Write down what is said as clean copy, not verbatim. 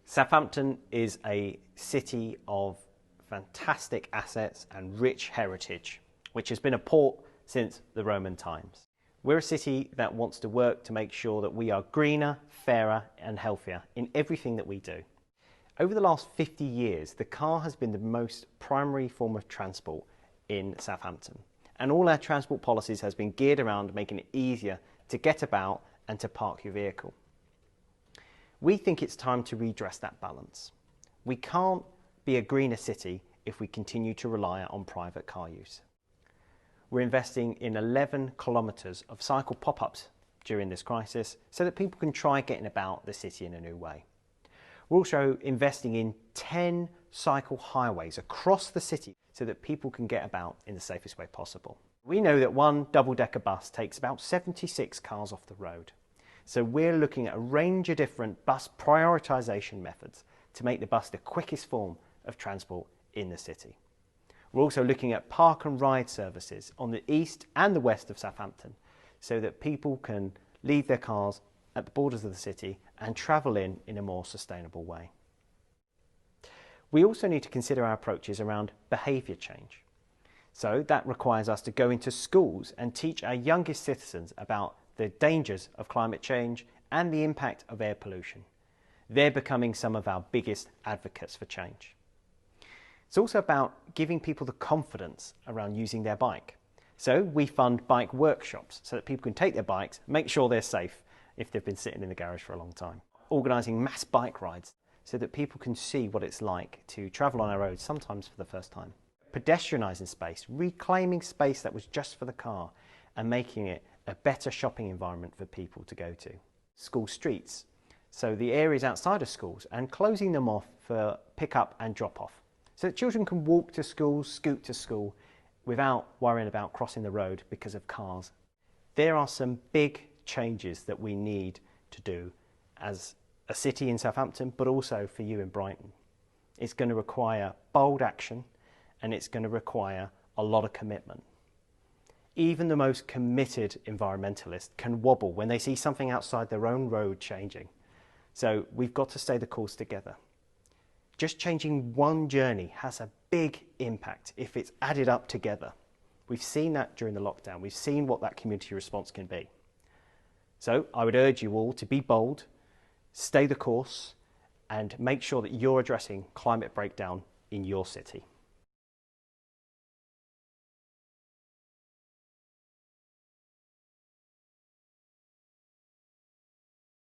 Southampton is a city of fantastic assets and rich heritage, which has been a port since the Roman times. We're a city that wants to work to make sure that we are greener, fairer and healthier in everything that we do. Over the last 50 years, the car has been the most primary form of transport in Southampton, and all our transport policies has been geared around making it easier to get about and to park your vehicle. We think it's time to redress that balance. We can't be a greener city if we continue to rely on private car use. We're investing in 11 kilometres of cycle pop-ups during this crisis so that people can try getting about the city in a new way. We're also investing in 10 cycle highways across the city so that people can get about in the safest way possible. We know that one double-decker bus takes about 76 cars off the road. So we're looking at a range of different bus prioritisation methods to make the bus the quickest form of transport in the city. We're also looking at park and ride services on the east and the west of Southampton so that people can leave their cars at the borders of the city and travel in a more sustainable way. We also need to consider our approaches around behaviour change. So that requires us to go into schools and teach our youngest citizens about the dangers of climate change and the impact of air pollution. They're becoming some of our biggest advocates for change. It's also about giving people the confidence around using their bike. So we fund bike workshops so that people can take their bikes, make sure they're safe if they've been sitting in the garage for a long time. Organising mass bike rides so that people can see what it's like to travel on our roads, sometimes for the first time. Pedestrianising space, reclaiming space that was just for the car and making it a better shopping environment for people to go to. School streets, so the areas outside of schools, and closing them off for pick up and drop off, so that children can walk to school, scoot to school, without worrying about crossing the road because of cars. There are some big changes that we need to do as a city in Southampton, but also for you in Brighton. It's going to require bold action and it's going to require a lot of commitment. Even the most committed environmentalist can wobble when they see something outside their own road changing. So we've got to stay the course together. Just changing one journey has a big impact if it's added up together. We've seen that during the lockdown. We've seen what that community response can be. So I would urge you all to be bold, stay the course, and make sure that you're addressing climate breakdown in your city.